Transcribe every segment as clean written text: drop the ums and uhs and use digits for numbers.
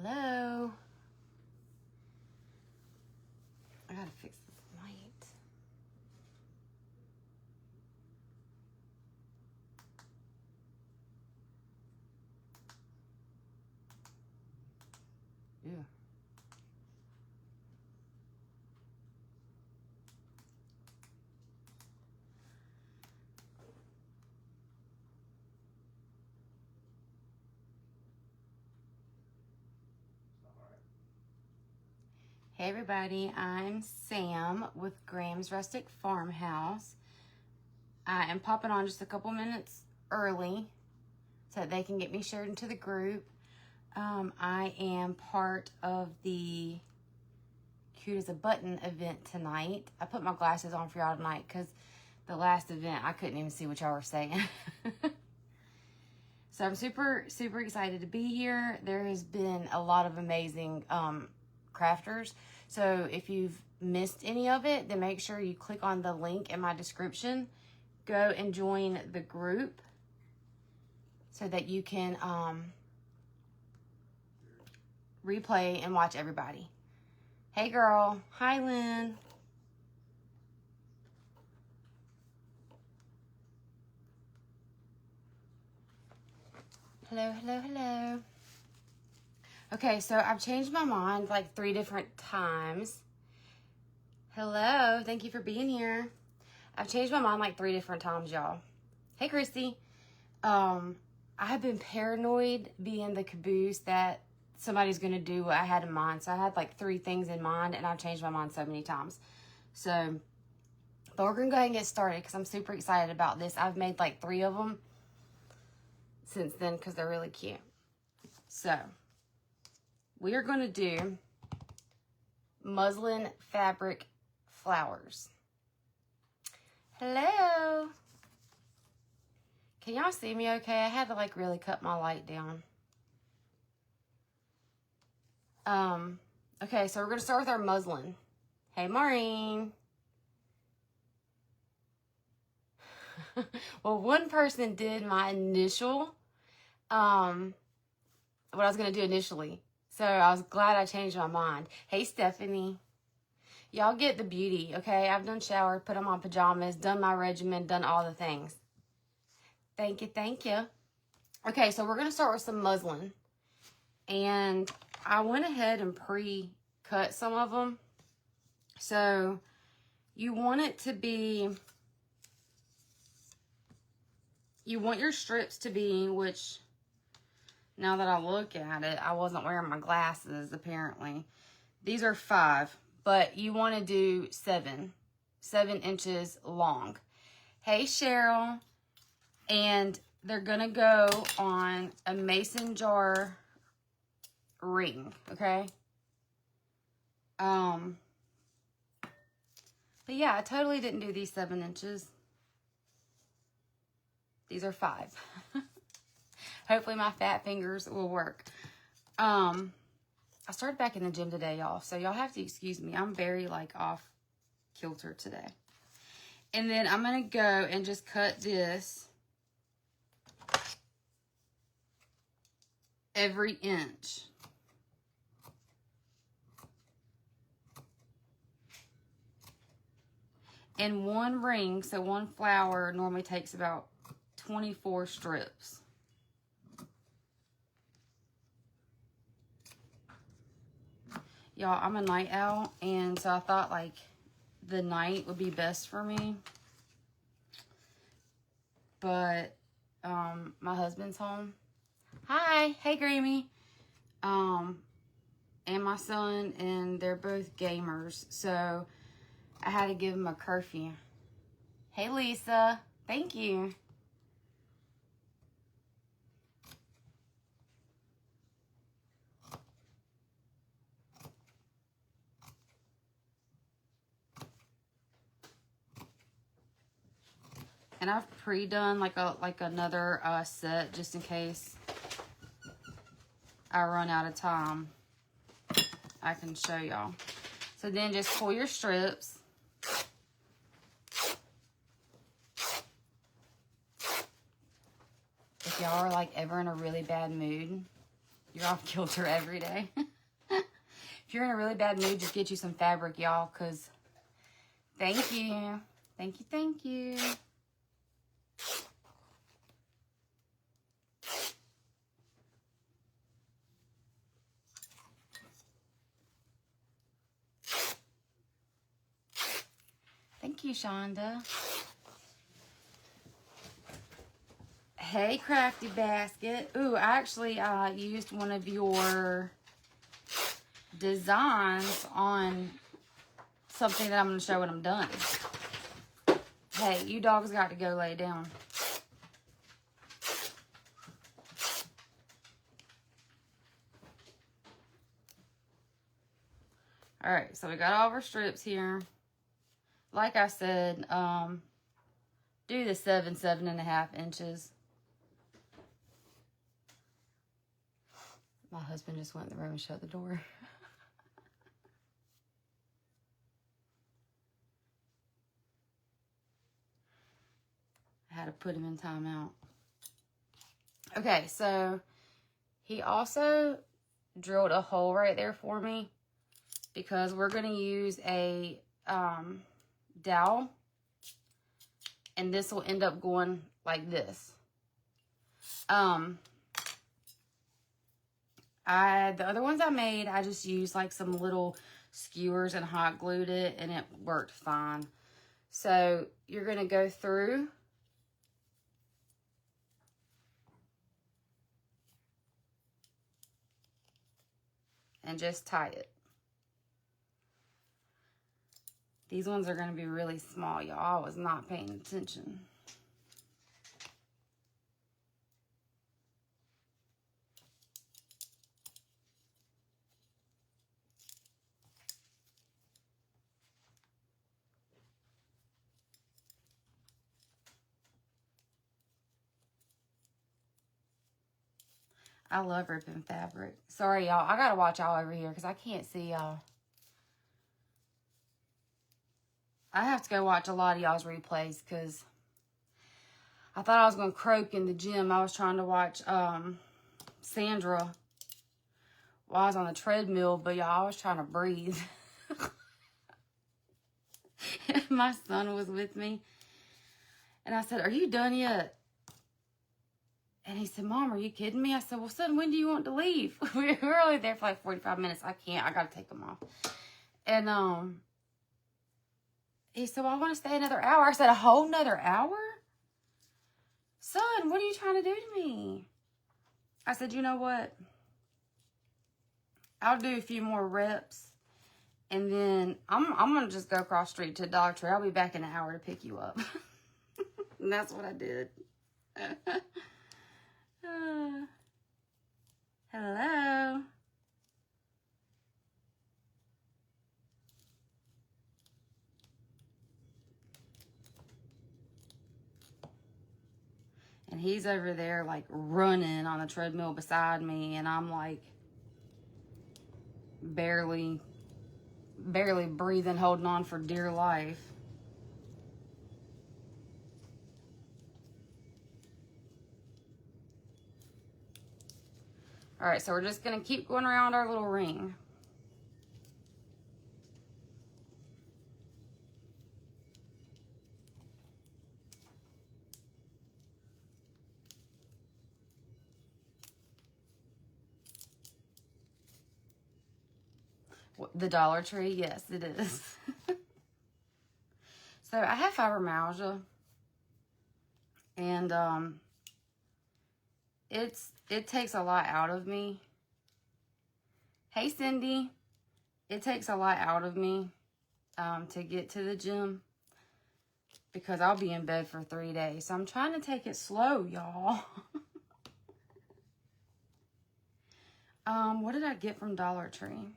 Hello. I gotta fix this light. Yeah. Hey everybody, I'm Sam with Graham's Rustic Farmhouse. I am popping on just a couple minutes early so that they can get me shared into the group. I am part of the Cute as a Button event tonight. I put my glasses on for y'all tonight because the last event I couldn't even see what y'all were saying. So I'm super excited to be here. There has been a lot of amazing crafters. So if you've missed any of it, then make sure you click on the link in my description. Go and join the group so that you can replay and watch everybody. Hey girl. Hi Lynn. Hello. Okay, so I've changed my mind like 3 different times. Hello, thank you for being here. I've changed my mind like 3 different times, y'all. Hey, Christy. I have been paranoid being the caboose that somebody's going to do what I had in mind. So I had like 3 things in mind, and I've changed my mind so many times. So, but we're going to go ahead and get started because I'm super excited about this. I've made like 3 of them since then because they're really cute. So, we are going to do muslin fabric flowers. Hello. Can y'all see me okay? I had to like really cut my light down. Okay, so we're going to start with our muslin. Hey, Maureen. Well, one person did my initial, what I was going to do initially. So I was glad I changed my mind. Hey, Stephanie. Y'all get the beauty, okay? I've done showered, put on my pajamas, done my regimen, done all the things. Thank you. Okay, so we're going to start with some muslin. And I went ahead and pre-cut some of them. So you want it to be, you want your strips to be, which now that I look at it, I wasn't wearing my glasses apparently. These are 5, but you want to do 7 inches long. Hey, Cheryl. And they're going to go on a mason jar ring, okay? But yeah, I totally didn't do these 7 inches. These are 5. Hopefully my fat fingers will work. I started back in the gym today, y'all. So y'all have to excuse me. I'm very like off kilter today. And then I'm going to go and just cut this every inch. And one ring, so one flower normally takes about 24 strips. Y'all, I'm a night owl, and so I thought like the night would be best for me. But my husband's home. Hi, hey Grammy. And my son, and they're both gamers, so I had to give them a curfew. Hey Lisa, thank you. And I've pre-done like another set just in case I run out of time. I can show y'all. So then just pull your strips. If y'all are like ever in a really bad mood, You're off kilter every day. If you're in a really bad mood, just get you some fabric, y'all, because thank you. Thank you, thank you. Thank you, Shonda. Hey, Crafty Basket. Ooh, I actually used one of your designs on something that I'm going to show when I'm done. Hey, you dogs got to go lay down. All right, so we got all of our strips here. Like I said, do the 7.5 inches. My husband just went in the room and shut the door. I had to put him in timeout. Okay, so he also drilled a hole right there for me because we're going to use a dowel, and this will end up going like this. The other ones I made, I just used like some little skewers and hot glued it, and it worked fine. So you're going to go through and just tie it. These ones are going to be really small, y'all. I was not paying attention. I love ripping fabric. Sorry, y'all. I got to watch y'all over here because I can't see y'all. I have to go watch a lot of y'all's replays because I thought I was going to croak in the gym. I was trying to watch Sandra while I was on the treadmill, but y'all, I was trying to breathe. My son was with me. And I said, "Are you done yet?" And he said, "Mom, are you kidding me?" I said, "Well, son, when do you want to leave?" We were only there for like 45 minutes. I got to take them off. And he said, "Well, I want to stay another hour." I said, "A whole nother hour? Son, what are you trying to do to me?" I said, "You know what? I'll do a few more reps. And then I'm going to just go across the street to Dollar Tree. I'll be back in an hour to pick you up." And that's what I did. Hello. And he's over there like running on the treadmill beside me, and I'm like barely breathing, holding on for dear life. All right, so we're just going to keep going around our little ring. The Dollar Tree? Yes, it is. So I have fibromyalgia, and it takes a lot out of me. Hey, Cindy. It takes a lot out of me to get to the gym because I'll be in bed for 3 days. So I'm trying to take it slow, y'all. What did I get from Dollar Tree?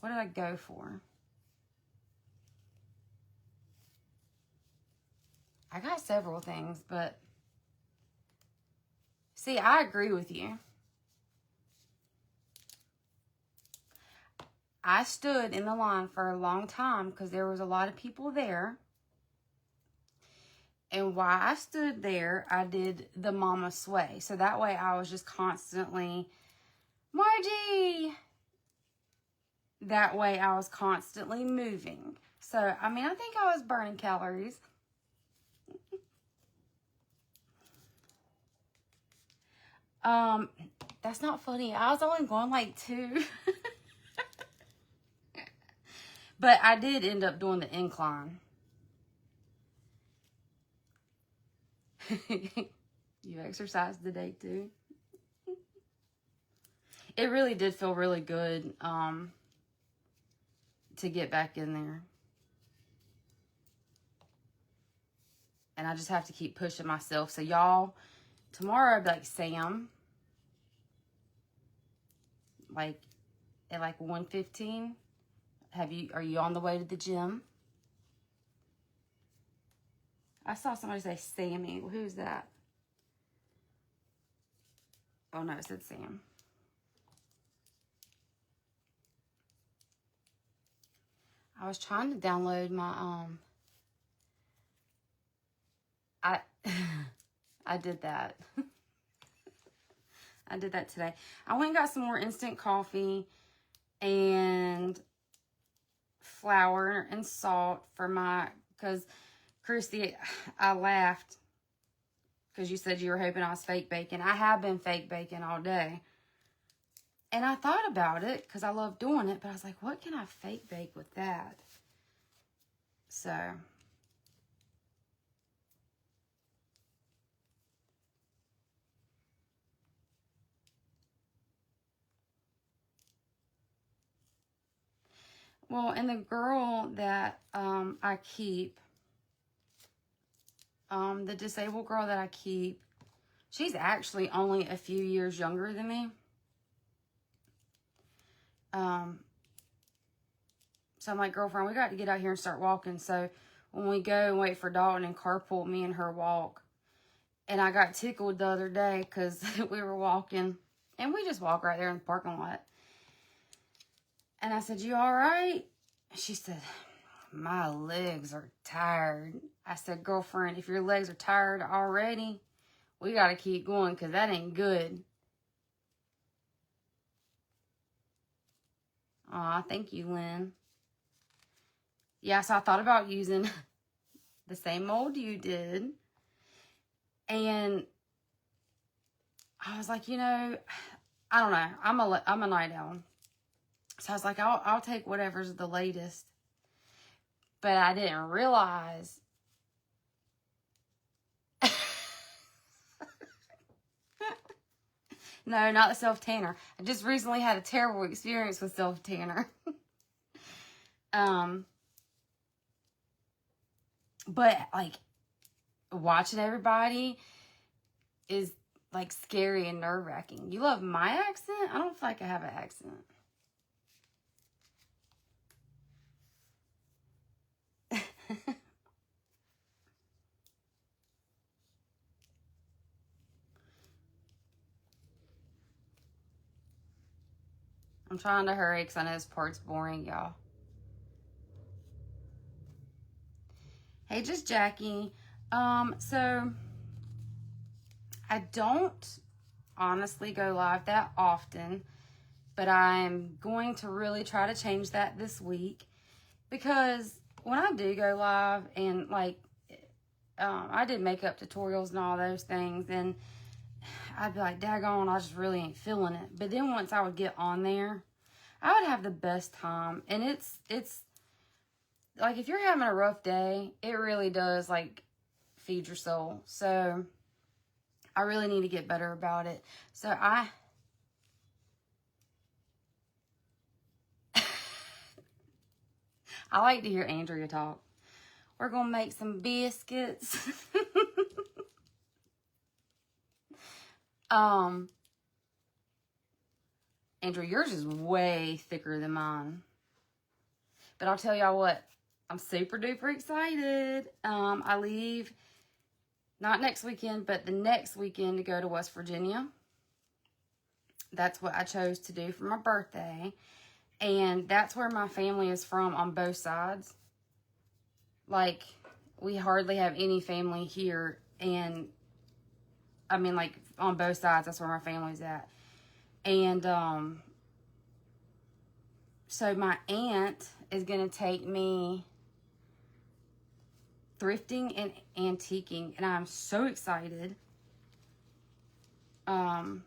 What did I go for? I got several things, but see, I agree with you. I stood in the line for a long time because there was a lot of people there. And while I stood there, I did the mama sway. So that way I was just constantly, Margie! That way I was constantly moving. So, I mean, I think I was burning calories. That's not funny. I was only going like 2. But I did end up doing the incline. You exercised today too. It really did feel really good to get back in there. And I just have to keep pushing myself. So y'all, tomorrow I'll be like Sam. Like at like 1:15. Are you on the way to the gym? I saw somebody say Sammy. Who's that? Oh no, it said Sam. I was trying to download my I did that. I did that today. I went and got some more instant coffee and flour and salt for because Christy, I laughed because you said you were hoping I was fake baking. I have been fake baking all day. And I thought about it because I love doing it, but I was like, what can I fake bake with that? So well, and the girl that I keep, the disabled girl that I keep, she's actually only a few years younger than me. So I'm like, girlfriend, we got to get out here and start walking. So when we go and wait for Dalton and carpool, me and her walk. And I got tickled the other day because we were walking. And we just walk right there in the parking lot. And I said, you all right? She said, my legs are tired. I said, girlfriend, if your legs are tired already, we got to keep going because that ain't good. Aw, thank you, Lynn. Yeah, so I thought about using the same mold you did. And I was like, I don't know. I'm a night owl. So I was like, I'll take whatever's the latest. But I didn't realize. No, not the self-tanner. I just recently had a terrible experience with self-tanner. But, like, watching everybody is, like, scary and nerve-wracking. You love my accent? I don't feel like I have an accent. I'm trying to hurry because I know this part's boring, y'all. Hey, just Jackie. So I don't honestly go live that often, but I'm going to really try to change that this week because when I do go live and like, I did makeup tutorials and all those things, and I'd be like, daggone, I just really ain't feeling it. But then once I would get on there, I would have the best time. And it's like, if you're having a rough day, it really does, like, feed your soul. So I really need to get better about it. So I like to hear Andrea talk. We're going to make some biscuits. Andrea, yours is way thicker than mine. But I'll tell y'all what, I'm super duper excited. I leave not next weekend, but the next weekend to go to West Virginia. That's what I chose to do for my birthday. And that's where my family is from on both sides. Like, we hardly have any family here. And, I mean, like, on both sides, that's where my family's at. And, so my aunt is going to take me thrifting and antiquing, and I'm so excited. Come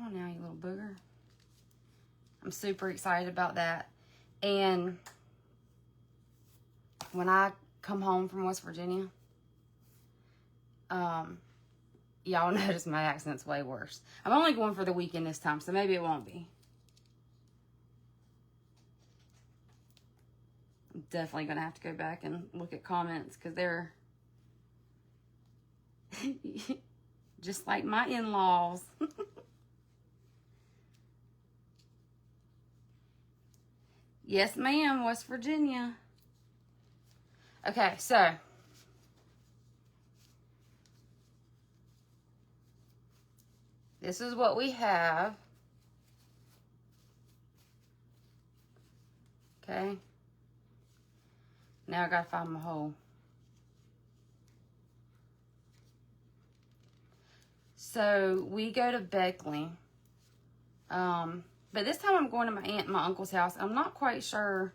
on now, you little booger. I'm super excited about that. And when I come home from West Virginia, y'all notice my accent's way worse. I'm only going for the weekend this time, so maybe it won't be. I'm definitely going to have to go back and look at comments because they're just like my in-laws. Yes, ma'am, West Virginia. Okay, so this is what we have. Okay. Now I gotta find my hole. So we go to Beckley. But this time I'm going to my aunt and my uncle's house. I'm not quite sure.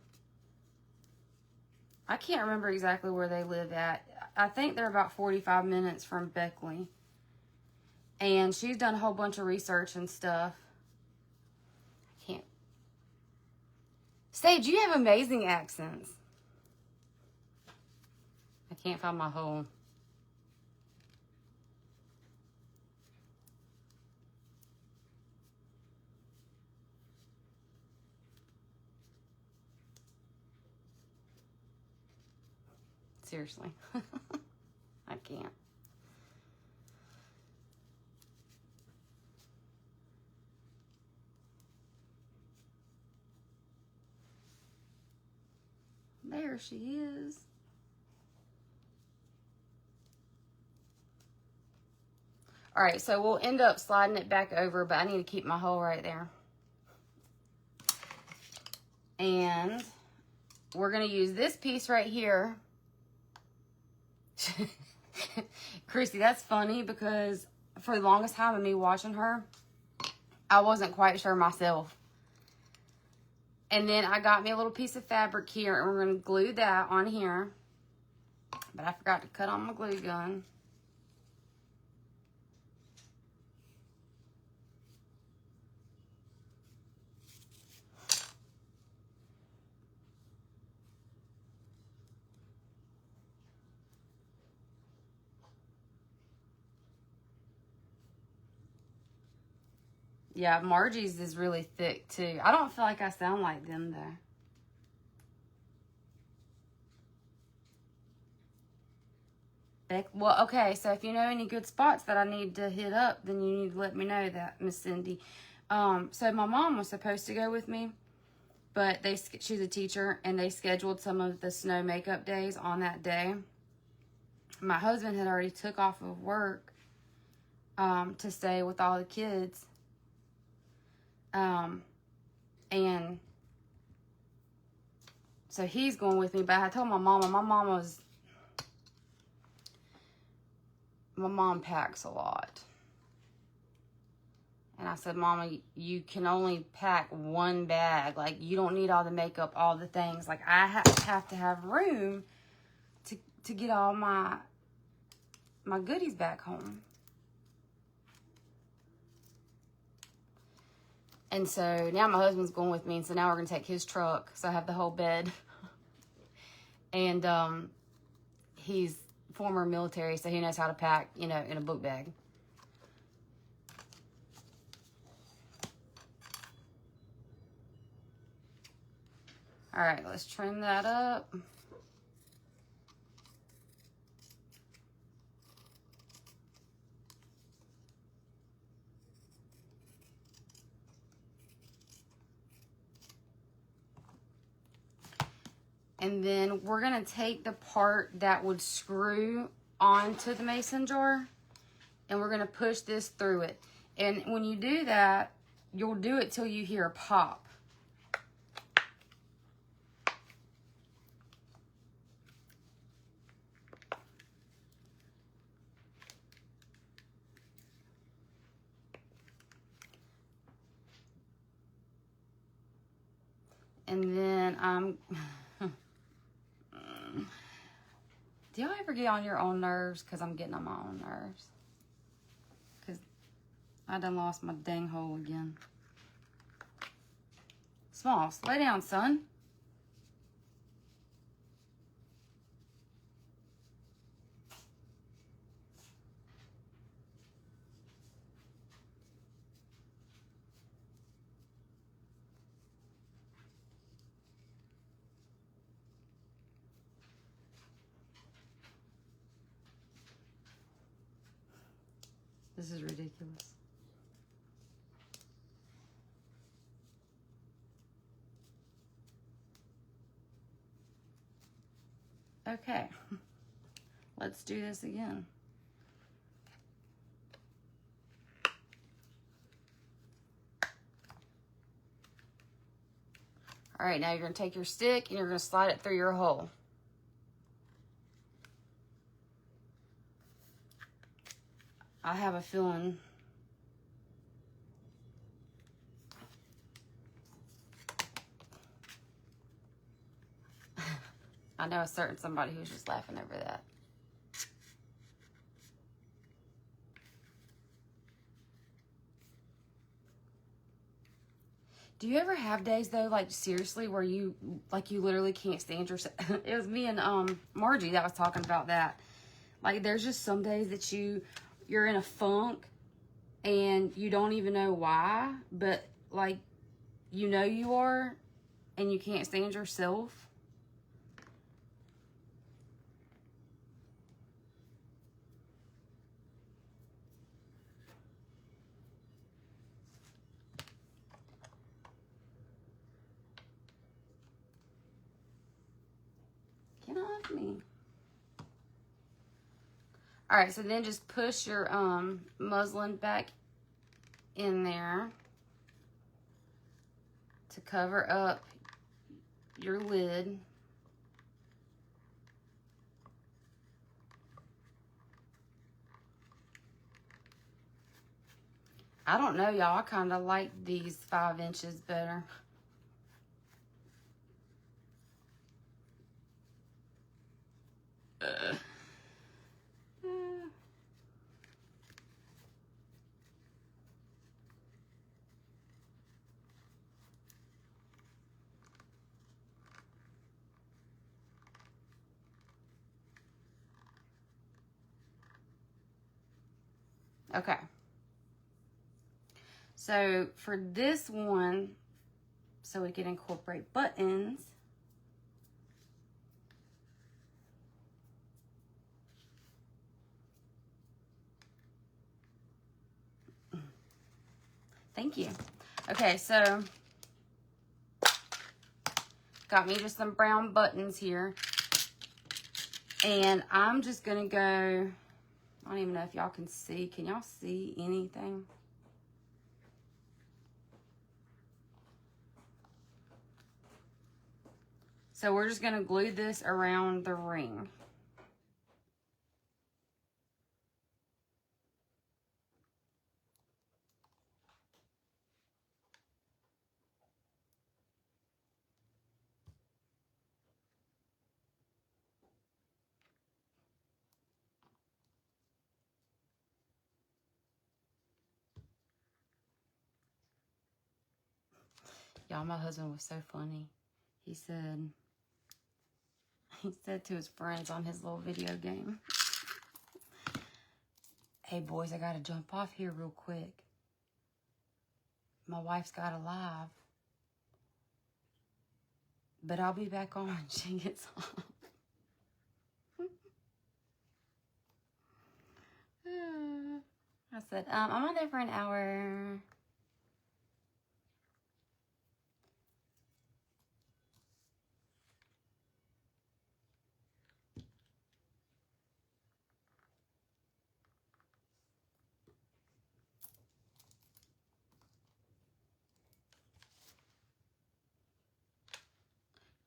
I can't remember exactly where they live at. I think they're about 45 minutes from Beckley. And she's done a whole bunch of research and stuff. I can't. Sage, you have amazing accents. I can't find my hole. Seriously. I can't. There she is. All right, so we'll end up sliding it back over, but I need to keep my hole right there. And we're going to use this piece right here. Chrissy, that's funny because for the longest time of me watching her, I wasn't quite sure myself. And then I got me a little piece of fabric here, and we're going to glue that on here. But I forgot to cut on my glue gun. Yeah, Margie's is really thick too. I don't feel like I sound like them though. Well, okay, so if you know any good spots that I need to hit up, then you need to let me know that, Miss Cindy. So my mom was supposed to go with me, but she's a teacher, and they scheduled some of the snow makeup days on that day. My husband had already took off of work to stay with all the kids. And so he's going with me, but I told my mom packs a lot. And I said, Mama, you can only pack one bag. Like, you don't need all the makeup, all the things. Like, I have to have room to get all my goodies back home. And so now my husband's going with me, and so now we're going to take his truck, so I have the whole bed. And he's former military, so he knows how to pack, in a book bag. All right, let's trim that up. And then we're going to take the part that would screw onto the mason jar, and we're going to push this through it. And when you do that, you'll do it till you hear a pop. And then do y'all ever get on your own nerves? Because I'm getting on my own nerves. Because I done lost my dang hole again. Smalls, lay down, son. This is ridiculous. Okay, let's do this again. All right, now you're gonna take your stick and you're gonna slide it through your hole. I have a feeling I know a certain somebody who's just laughing over that. Do you ever have days though, like seriously, where you literally can't stand yourself? It was me and Margie that was talking about that. Like there's just some days that you're in a funk and you don't even know why, but like you know you are and you can't stand yourself. Get off me. All right, so then just push your muslin back in there to cover up your lid. I don't know, y'all. I kind of like these 5 inches better. Okay. So for this one, so we can incorporate buttons, thank you. Okay, so got me just some brown buttons here. And I'm just gonna go, I don't even know if y'all can see. Can y'all see anything? So we're just gonna glue this around the ring. Y'all, my husband was so funny. He said to his friends on his little video game, "Hey boys, I gotta jump off here real quick. My wife's got a live, but I'll be back on when she gets off." I said, I'm on there for an hour.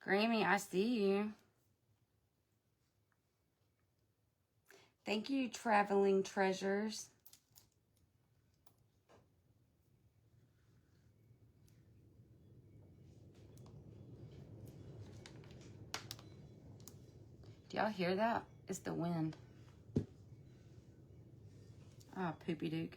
Grammy, I see you. Thank you, Traveling Treasures. Do y'all hear that? It's the wind. Ah, poopy duke.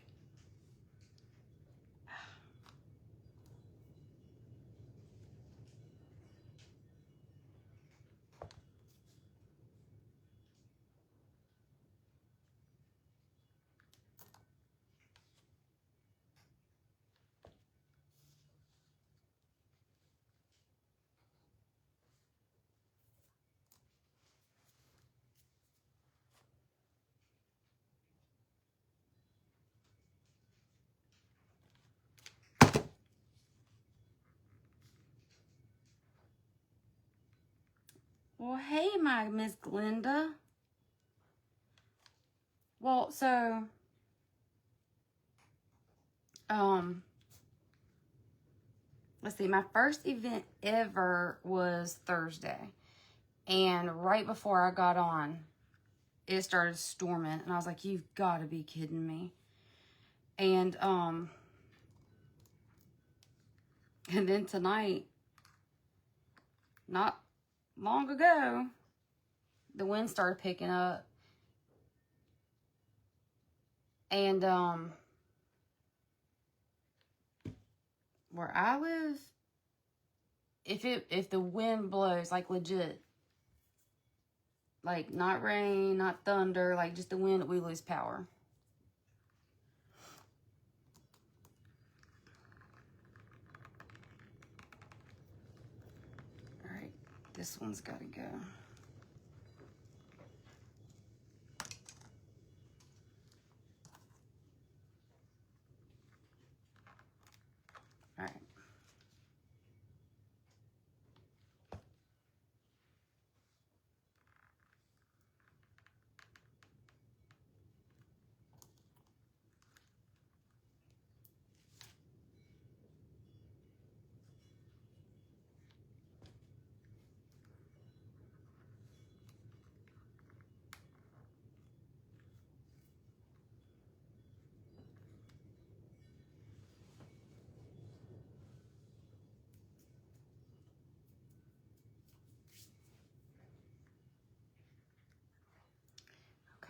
Well, hey, my Miss Glenda. Well, so, let's see, my first event ever was Thursday. And right before I got on, it started storming. And I was like, you've got to be kidding me. And then tonight, not long ago, the wind started picking up. And where I live, if the wind blows, like legit, like not rain, not thunder, like just the wind, we lose power. All right, this one's got to go. All right.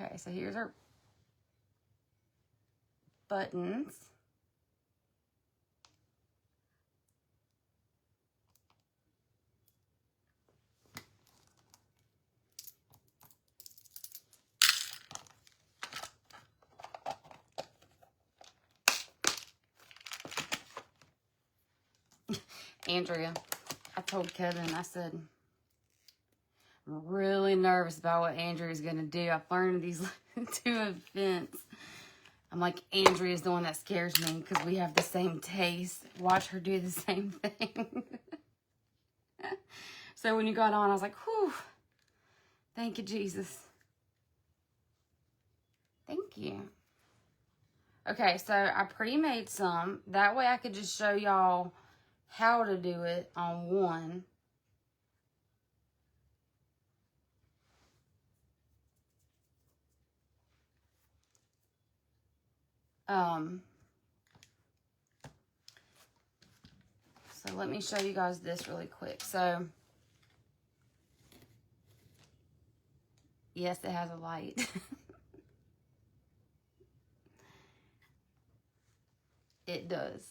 Okay, so here's our buttons. Andrea, I told Kevin, I said, I'm really nervous about what Andrea's going to do. I've learned these 2 events. I'm like, Andrea's the one that scares me because we have the same taste. Watch her do the same thing. So when you got on, I was like, whew, thank you, Jesus. Thank you. Okay, so I pre-made some. That way I could just show y'all how to do it on one. So let me show you guys this really quick. So, yes, it has a light. It does.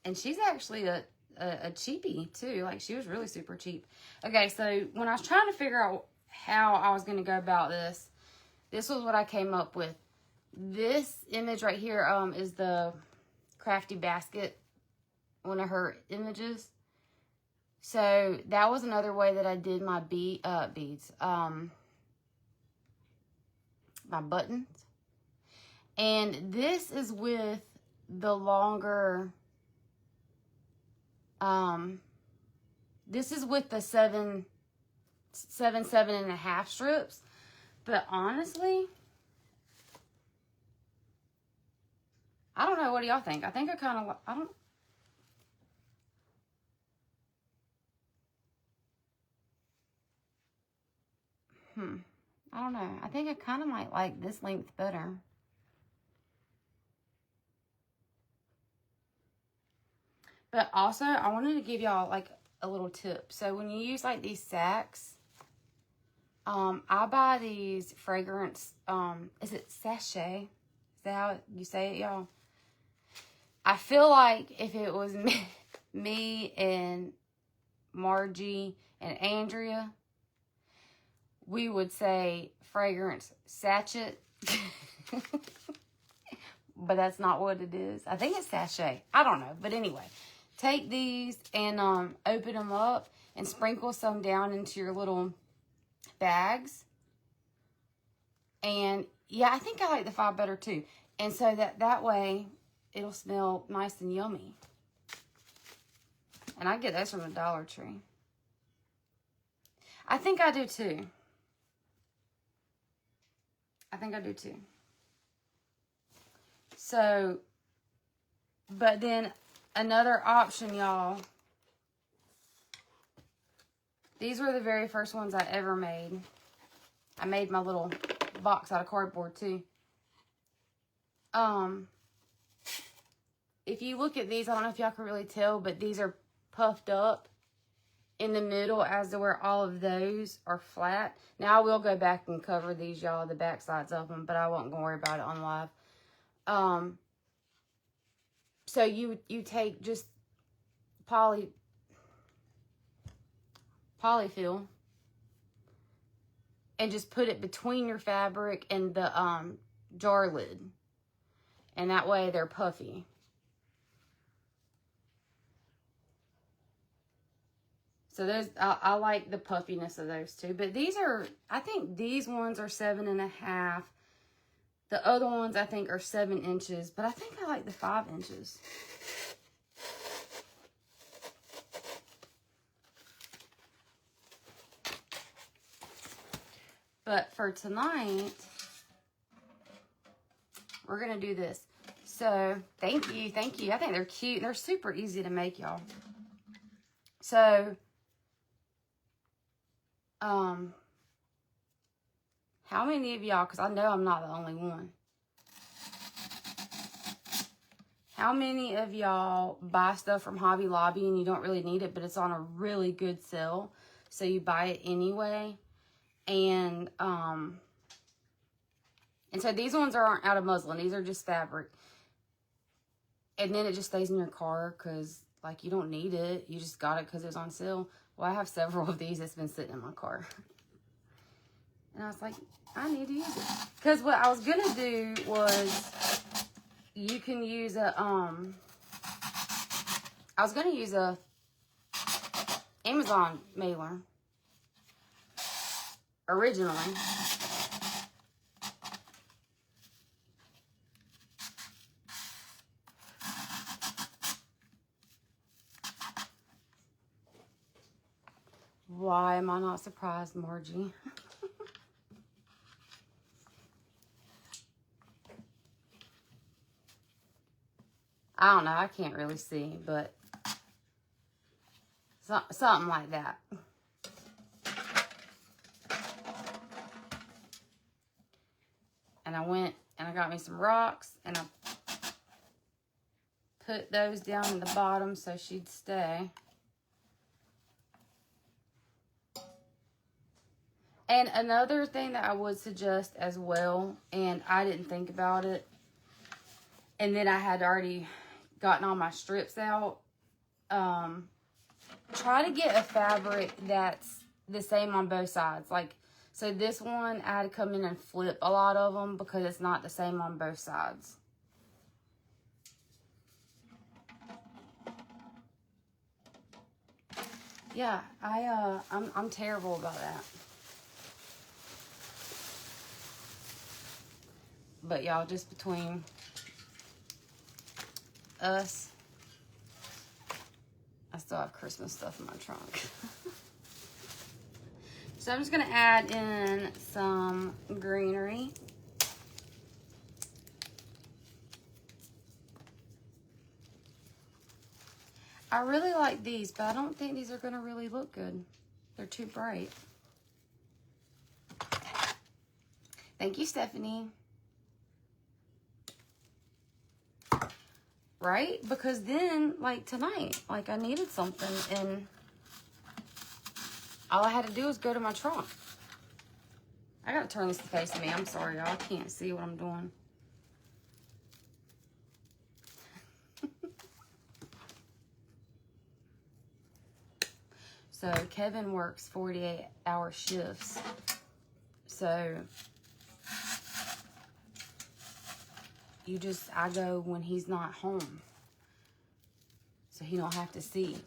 And she's actually a cheapie, too. Like, she was really super cheap. Okay, so when I was trying to figure out how I was going to go about this, this was what I came up with. This image right here is the Crafty Basket, one of her images. So that was another way that I did my beads, my buttons. And this is with the longer, this is with the 7.5 strips. But honestly, I don't know. What do y'all think? I think I kind of, I don't. I don't know. I think I kind of might like this length better. But also, I wanted to give y'all like a little tip. So when you use like these sacks, I buy these fragrance, is it sachet? Is that how you say it, y'all? I feel like if it was me and Margie and Andrea, we would say fragrance sachet. But that's not what it is. I think it's sachet. I don't know. But anyway, take these and open them up and sprinkle some down into your little bags. And yeah, I think I like the 5 better too. And so that way it'll smell nice and yummy. And I get those from the Dollar Tree. I think I do too. I think I do too. So, but then another option, y'all. These were the very first ones I ever made. I made my little box out of cardboard too. If you look at these, I don't know if y'all can really tell, but these are puffed up in the middle as to where all of those are flat. Now, I will go back and cover these, y'all, the back sides of them, but I won't go worry about it on live. So you take just polyfill and just put it between your fabric and the jar lid, and that way they're puffy. So those, I like the puffiness of those too. But these are, I think these ones are 7.5. The other ones I think are 7 inches, but I think I like the 5 inches. But for tonight, we're going to do this. So, thank you. I think they're cute. They're super easy to make, y'all. So, how many of y'all, because I know I'm not the only one, how many of y'all buy stuff from Hobby Lobby and you don't really need it, but it's on a really good sale, so you buy it anyway? And so these ones aren't out of muslin. These are just fabric. And then it just stays in your car because, like, you don't need it. You just got it because it was on sale. Well, I have several of these that's been sitting in my car. And I was like, I need to use it. Because what I was going to do was, you can use a, I was going to use a Amazon mailer. Originally. Why am I not surprised, Margie? I don't know. I can't really see, but something like that. And I went and I got me some rocks and I put those down in the bottom so she'd stay. And another thing that I would suggest as well, and I didn't think about it, and then I had already gotten all my strips out, try to get a fabric that's the same on both sides. Like, so this one, I had to come in and flip a lot of them because it's not the same on both sides. Yeah, I'm terrible about that. But y'all, just between us, I still have Christmas stuff in my trunk. So I'm just going to add in some greenery. I really like these, but I don't think these are going to really look good. They're too bright. Thank you, Stephanie. Right? Because then, like tonight, like I needed something, and all I had to do was go to my trunk. I gotta turn this to face me. I'm sorry, y'all. I can't see what I'm doing. So Kevin works 48-hour shifts. So I go when he's not home. So he don't have to see.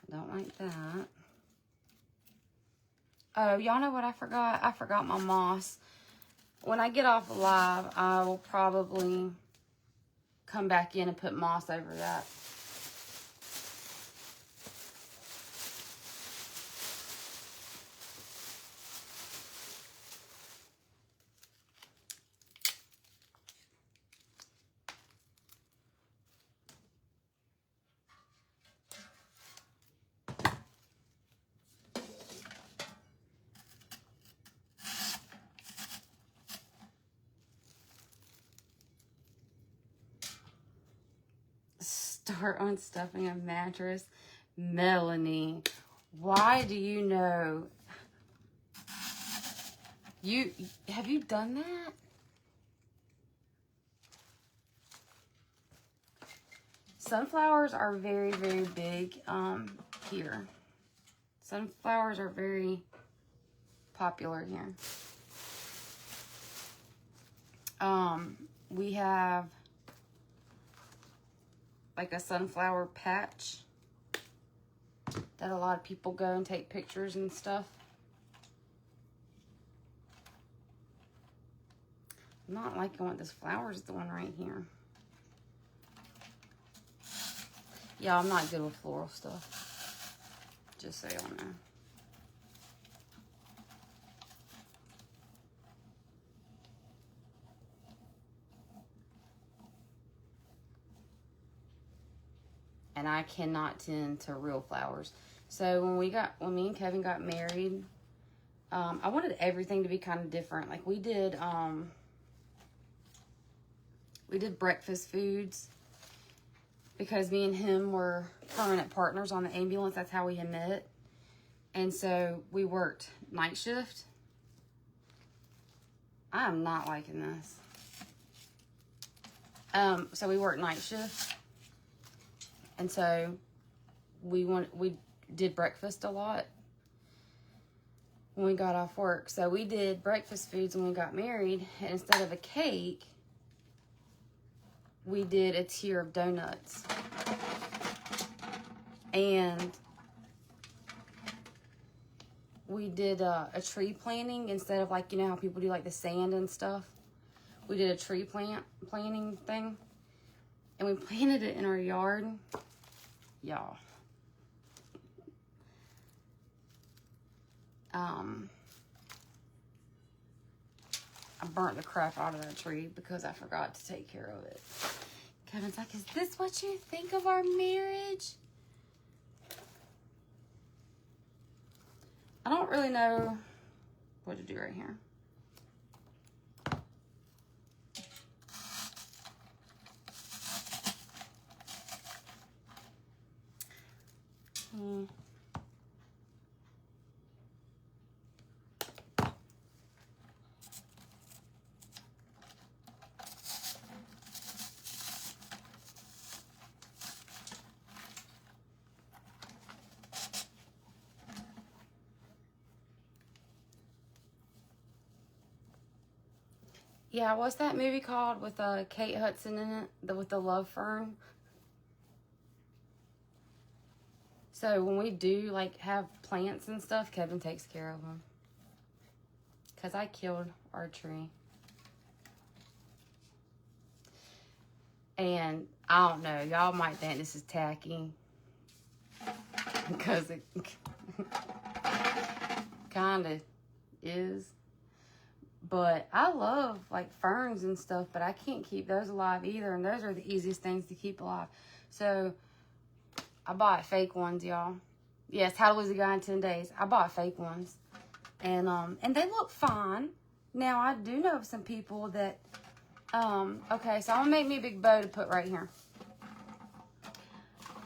Don't like that. Oh, y'all know what I forgot? I forgot my moss. When I get off live, I will probably come back in and put moss over that. Start unstuffing a mattress. Melanie, why do you know? Have you done that? Sunflowers are very, very big here. Sunflowers are very popular here. We have like a sunflower patch that a lot of people go and take pictures and stuff. I'm not liking what this flower is doing right here. Yeah, I'm not good with floral stuff. Just so y'all know. And I cannot tend to real flowers. So when me and Kevin got married, I wanted everything to be kind of different. Like we did breakfast foods because me and him were permanent partners on the ambulance. That's how we had met. And so we worked night shift. I am not liking this. So we worked night shift. And so we did breakfast a lot when we got off work. So we did breakfast foods when we got married. And instead of a cake, we did a tier of donuts. And we did a tree planting instead of like, you know how people do like the sand and stuff. We did a tree planting thing. And we planted it in our yard. Y'all. I burnt the crap out of that tree because I forgot to take care of it. Kevin's like, is this what you think of our marriage? I don't really know what to do right here. Yeah, what's that movie called with Kate Hudson in it? With the love fern? So when we do like have plants and stuff, Kevin takes care of them. Because I killed our tree. And I don't know, y'all might think this is tacky. Because it kind of is. But I love like ferns and stuff, but I can't keep those alive either. And those are the easiest things to keep alive. So I bought fake ones, y'all. Yes, How to Lose a Guy in 10 Days. I bought fake ones. And they look fine. Now, I do know of some people that, okay, so I'm going to make me a big bow to put right here.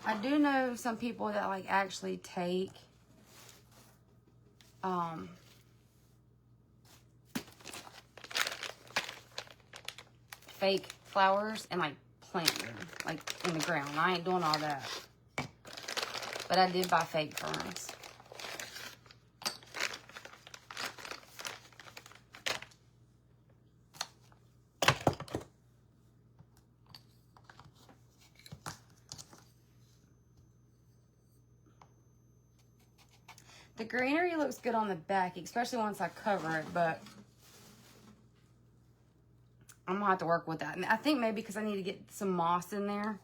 I do know some people that, like, actually take, fake flowers and, like, plant them, like, in the ground. I ain't doing all that. But I did buy fake ferns. The greenery looks good on the back, especially once I cover it, but I'm gonna have to work with that. And I think maybe because I need to get some moss in there,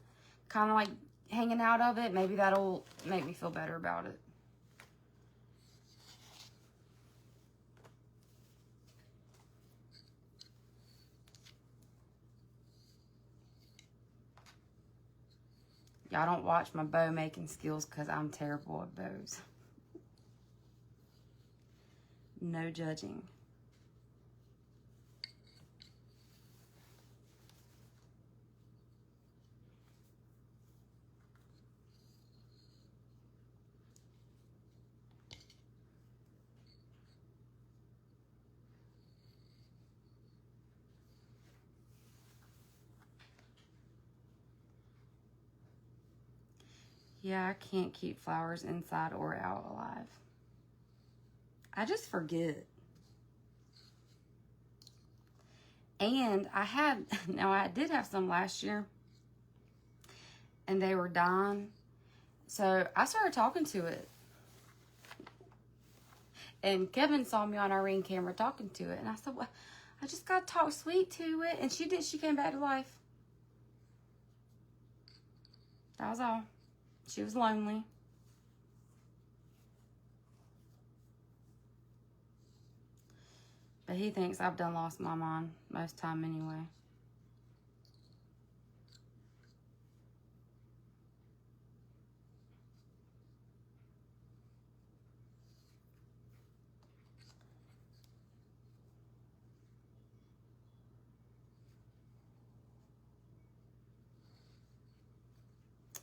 kind of like hanging out of it, maybe that'll make me feel better about it. Y'all don't watch my bow making skills because I'm terrible at bows. No judging. Yeah, I can't keep flowers inside or out alive. I just forget. And now I did have some last year, and they were dying. So I started talking to it. And Kevin saw me on our Ring camera talking to it. And I said, well, I just got to talk sweet to it. And she did. She came back to life. That was all. She was lonely. But he thinks I've done lost my mind most time anyway.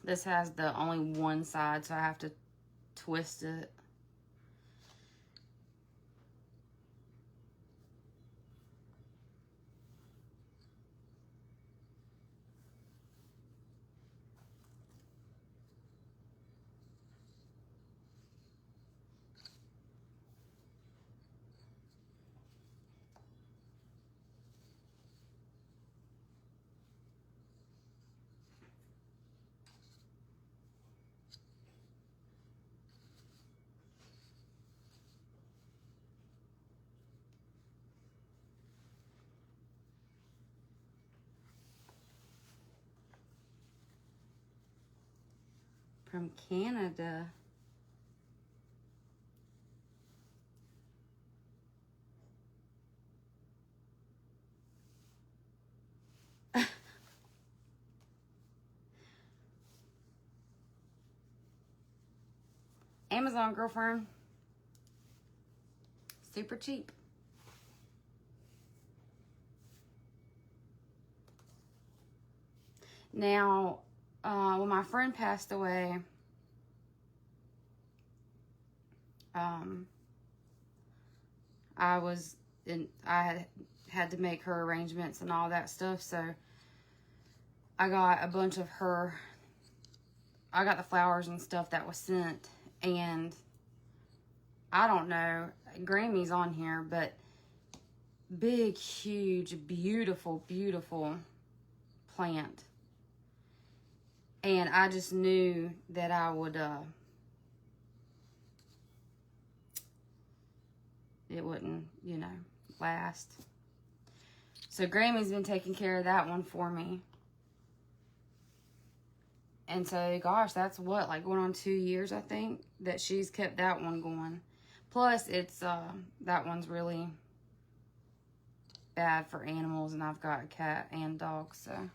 This has the only one side, so I have to twist it. From Canada. Amazon, girlfriend. Super cheap. Now, when my friend passed away, I had to make her arrangements and all that stuff, so I got a bunch of I got the flowers and stuff that was sent, and I don't know, Grammy's on here, but big, huge, beautiful, beautiful plant. And I just knew that I would, it wouldn't, last. So Grammy's been taking care of that one for me. And so, gosh, that's what, like going on 2 years, I think, that she's kept that one going. Plus, it's, that one's really bad for animals, and I've got a cat and dog, so.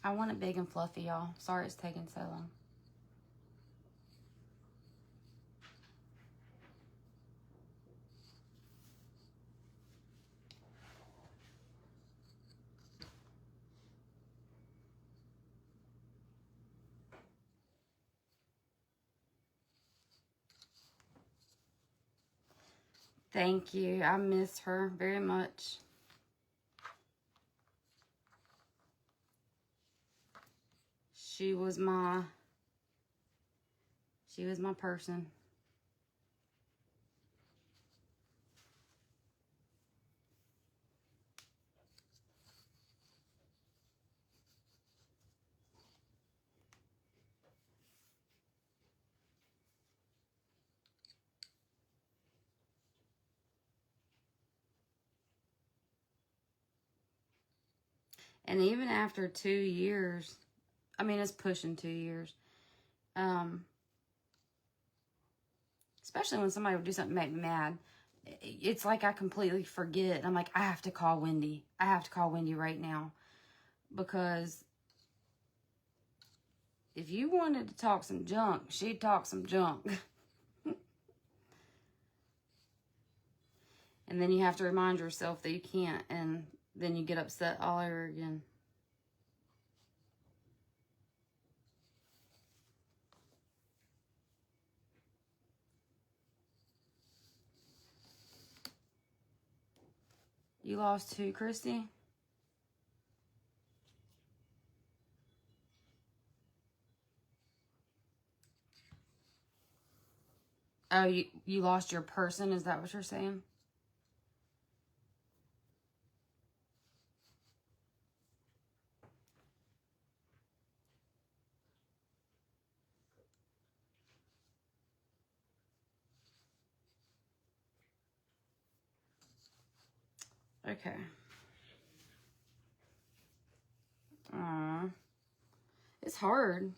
I want it big and fluffy, y'all. Sorry it's taking so long. Thank you. I miss her very much. She was my person. And even after 2 years, I mean, it's pushing 2 years. Especially when somebody would do something to make me mad. It's like I completely forget. I'm like, I have to call Wendy. I have to call Wendy right now. Because if you wanted to talk some junk, she'd talk some junk. And then you have to remind yourself that you can't. And then you get upset all over again. You lost who, Christy? Oh, you lost your person? Is that what you're saying? Okay. Aww. It's hard.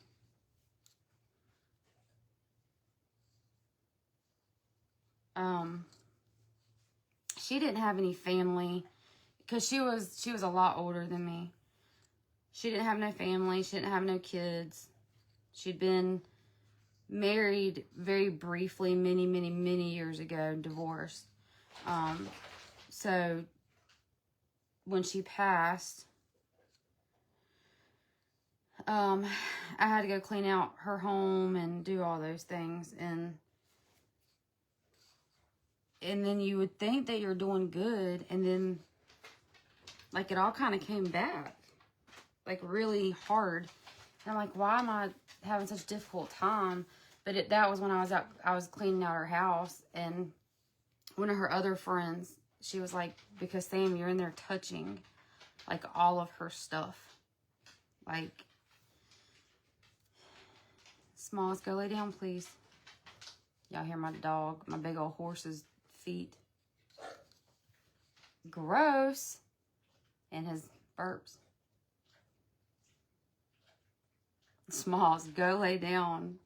She didn't have any family because she was a lot older than me. She didn't have no family. She didn't have no kids. She'd been married very briefly many years ago and divorced. So when she passed, I had to go clean out her home and do all those things. And then you would think that you're doing good, and then like it all kind of came back like really hard. And I'm like, why am I having such a difficult time? But that was when I was cleaning out her house, and one of her other friends, she was like, because Sam, you're in there touching like all of her stuff. Like, Smalls, go lay down, please. Y'all hear my dog, my big old horse's feet. Gross. And his burps. Smalls, go lay down.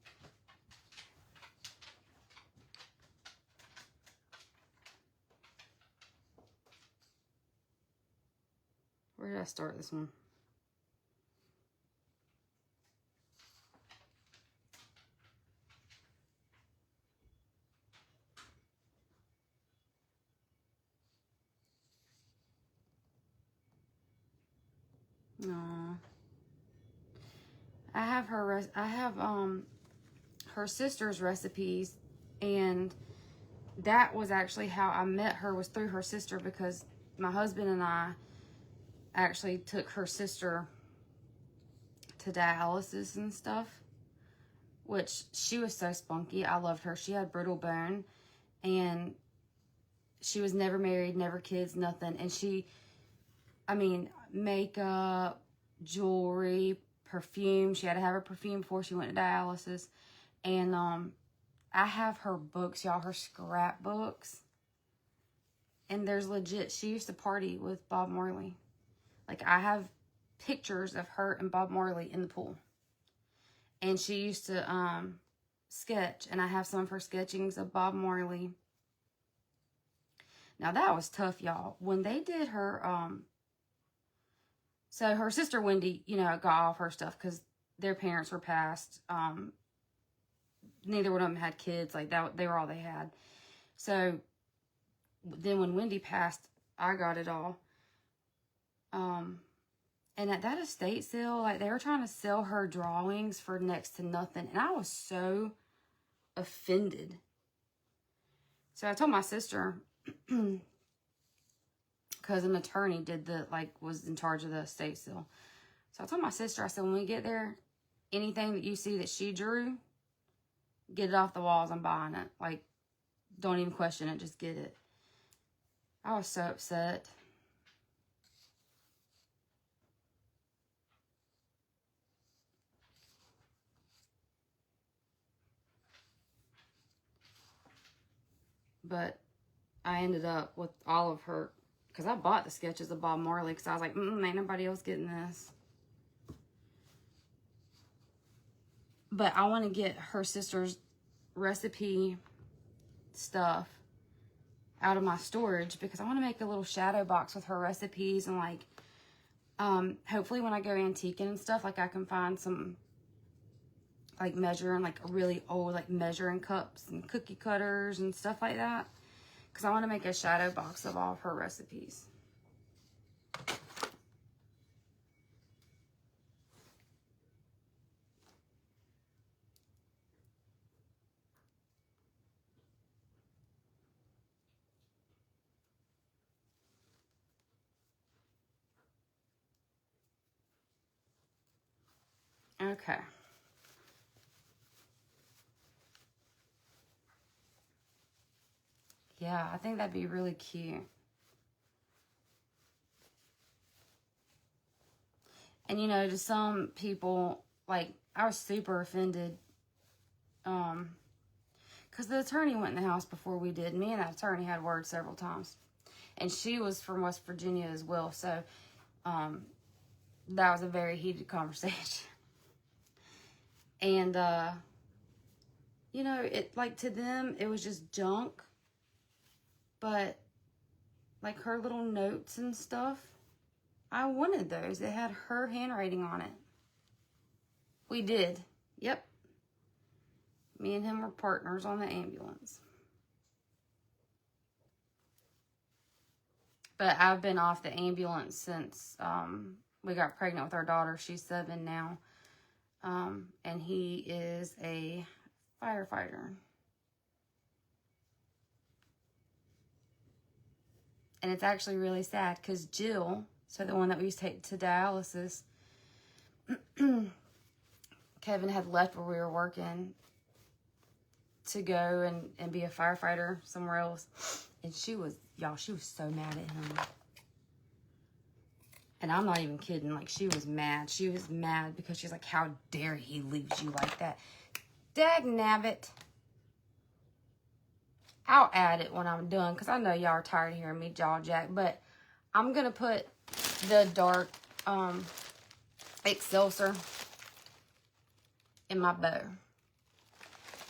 Where did I start this one? Aww. I have her sister's recipes, and that was actually how I met her, was through her sister, because my husband and I actually took her sister to dialysis and stuff, which she was so spunky. I loved her. She had brittle bone, and she was never married, never kids, nothing. And makeup, jewelry, perfume. She had to have her perfume before she went to dialysis. And I have her books, y'all, her scrapbooks. And there's legit, she used to party with Bob Marley. Like, I have pictures of her and Bob Marley in the pool. And she used to sketch, and I have some of her sketchings of Bob Marley. Now, that was tough, y'all. When they did her So her sister Wendy, you know, got all of her stuff because their parents were passed. Neither one of them had kids. Like, that, they were all they had. So then when Wendy passed, I got it all. And at that estate sale, like, they were trying to sell her drawings for next to nothing. And I was so offended. So I told my sister, because an attorney did the, like, was in charge of the estate sale. So I told my sister, I said, when we get there, anything that you see that she drew, get it off the walls. I'm buying it. Like, don't even question it. Just get it. I was so upset. But I ended up with all of her, because I bought the sketches of Bob Marley, because I was like, ain't nobody else getting this. But I want to get her sister's recipe stuff out of my storage, because I want to make a little shadow box with her recipes, and like, hopefully when I go antiquing and stuff, like, I can find some, like, measuring, like, really old, like, measuring cups and cookie cutters and stuff like that. Because I want to make a shadow box of all of her recipes. Okay. Yeah, I think that'd be really cute. And, you know, to some people, like, I was super offended. Because the attorney went in the house before we did. Me and that attorney had words several times. And she was from West Virginia as well. So, that was a very heated conversation. And, you know, it, like, to them, it was just junk. But, like, her little notes and stuff, I wanted those. It had her handwriting on it. We did. Yep. Me and him were partners on the ambulance. But I've been off the ambulance since we got pregnant with our daughter. She's 7 now. And he is a firefighter. And it's actually really sad because Jill, so the one that we used to take to dialysis, Kevin had left where we were working to go and be a firefighter somewhere else. And she was, y'all, she was so mad at him. And I'm not even kidding. Like, she was mad. She was mad because she's like, how dare he leave you like that? Dag nabbit. I'll add it when I'm done because I know y'all are tired of hearing me jaw jack. But I'm going to put the dark Excelsior in my bow.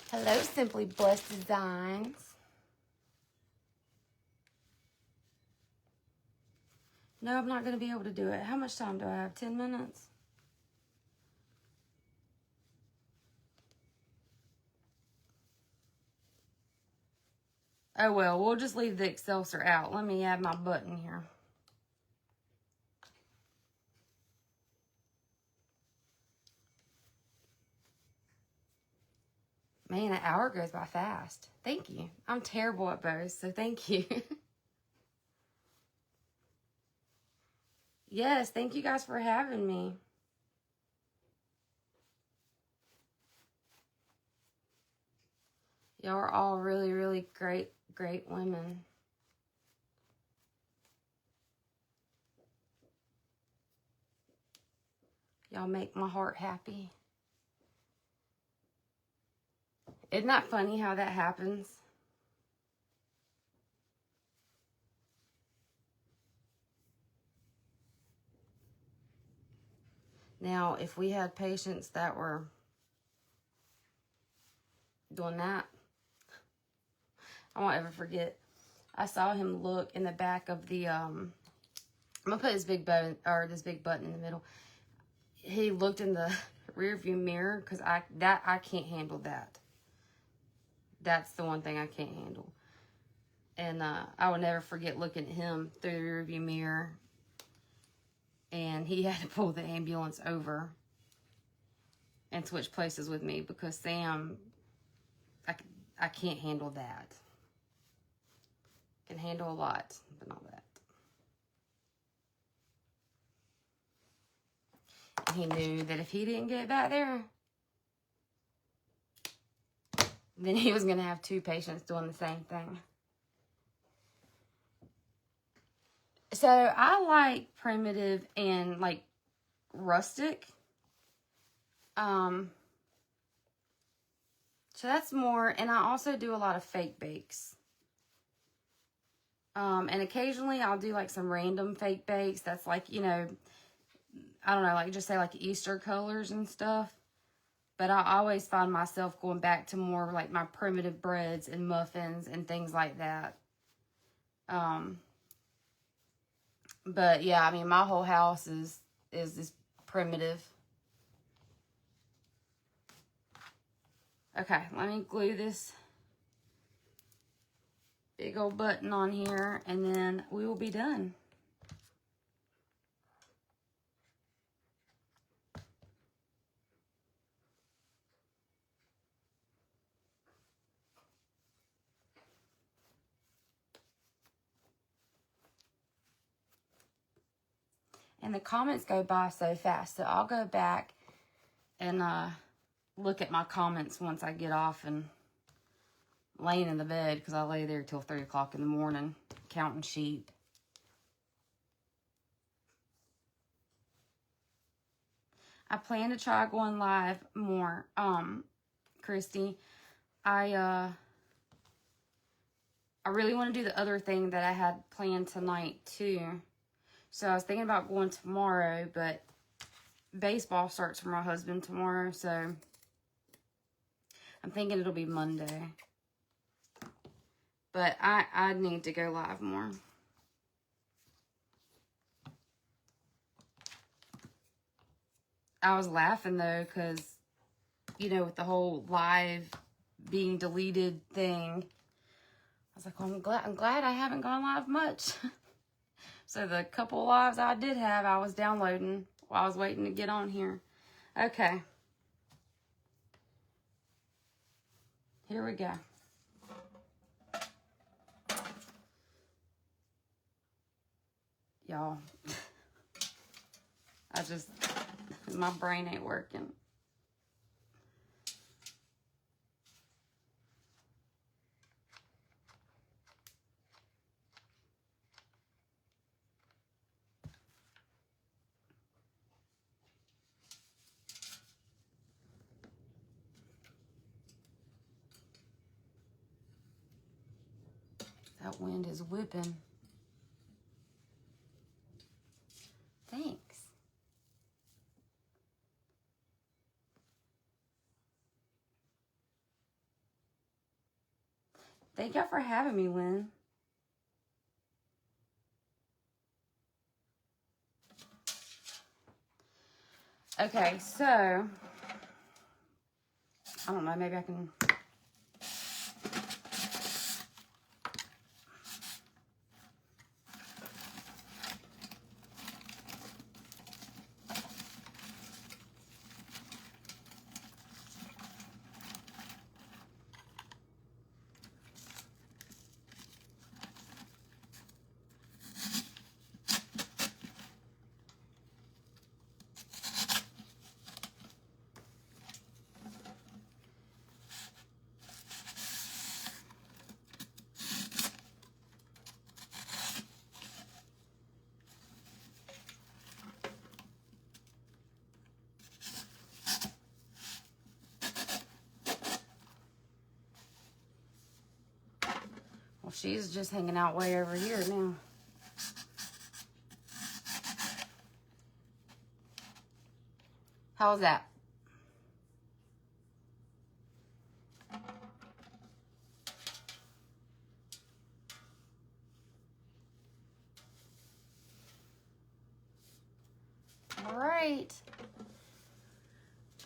Hello, Simply Blessed Designs. No, I'm not going to be able to do it. How much time do I have? 10 minutes? Oh, well, we'll just leave the Excelsior out. Let me add my button here. Man, an hour goes by fast. Thank you. I'm terrible at bows, so thank you. Yes, thank you guys for having me. Y'all are all really, really great women. Y'all make my heart happy. Isn't that funny how that happens? Now, if we had patients that were doing that, I won't ever forget. I saw him look in the back of the I'm gonna put this big bow or this big button in the middle. He looked in the rear view mirror because I can't handle that. That's the one thing I can't handle. And I will never forget looking at him through the rear view mirror, and he had to pull the ambulance over and switch places with me because Sam, I can't handle that. Can handle a lot, but not that. And he knew that if he didn't get back there, then he was going to have 2 patients doing the same thing. So I like primitive and like rustic. So that's more, and I also do a lot of fake bakes. And occasionally I'll do like some random fake bakes. That's like, you know, I don't know, like just say like Easter colors and stuff. But I always find myself going back to more like my primitive breads and muffins and things like that. But yeah, I mean, my whole house is this primitive. Okay, let me glue this big old button on here, and then we will be done. And the comments go by so fast, so I'll go back and look at my comments once I get off and laying in the bed, because I lay there till 3 o'clock in the morning counting sheep. I plan to try going live more, Christy. I really want to do the other thing that I had planned tonight too. So I was thinking about going tomorrow, but baseball starts for my husband tomorrow, so I'm thinking it'll be Monday. But I need to go live more. I was laughing though, because, you know, with the whole live being deleted thing, I was like, well, I'm glad I haven't gone live much. So the couple lives I did have, I was downloading while I was waiting to get on here. Okay. Here we go. Y'all, my brain ain't working. That wind is whipping. Thanks. Thank y'all for having me, Lynn. Okay, so, I don't know, maybe I can... Well, she's just hanging out way over here now. How's that?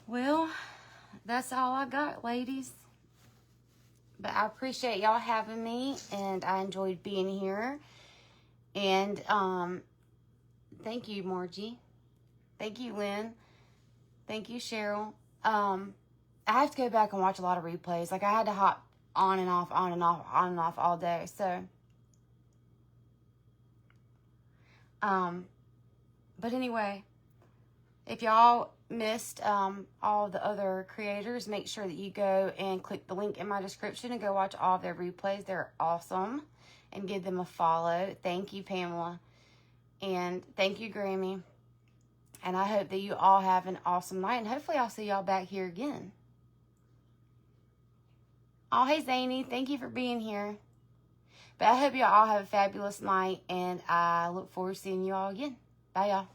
Well, that's all I got, ladies. But I appreciate y'all having me, and I enjoyed being here. And thank you, Margie. Thank you, Lynn. Thank you, Cheryl. I have to go back and watch a lot of replays. Like, I had to hop on and off, on and off, on and off all day. So, but anyway, if y'all missed all the other creators, make sure that you go and click the link in my description and go watch all of their replays. They're awesome. And give them a follow. Thank you, Pamela. And thank you, Grammy. And I hope that you all have an awesome night. And hopefully I'll see y'all back here again. Oh, hey, Zany. Thank you for being here. But I hope y'all all have a fabulous night. And I look forward to seeing you all again. Bye, y'all.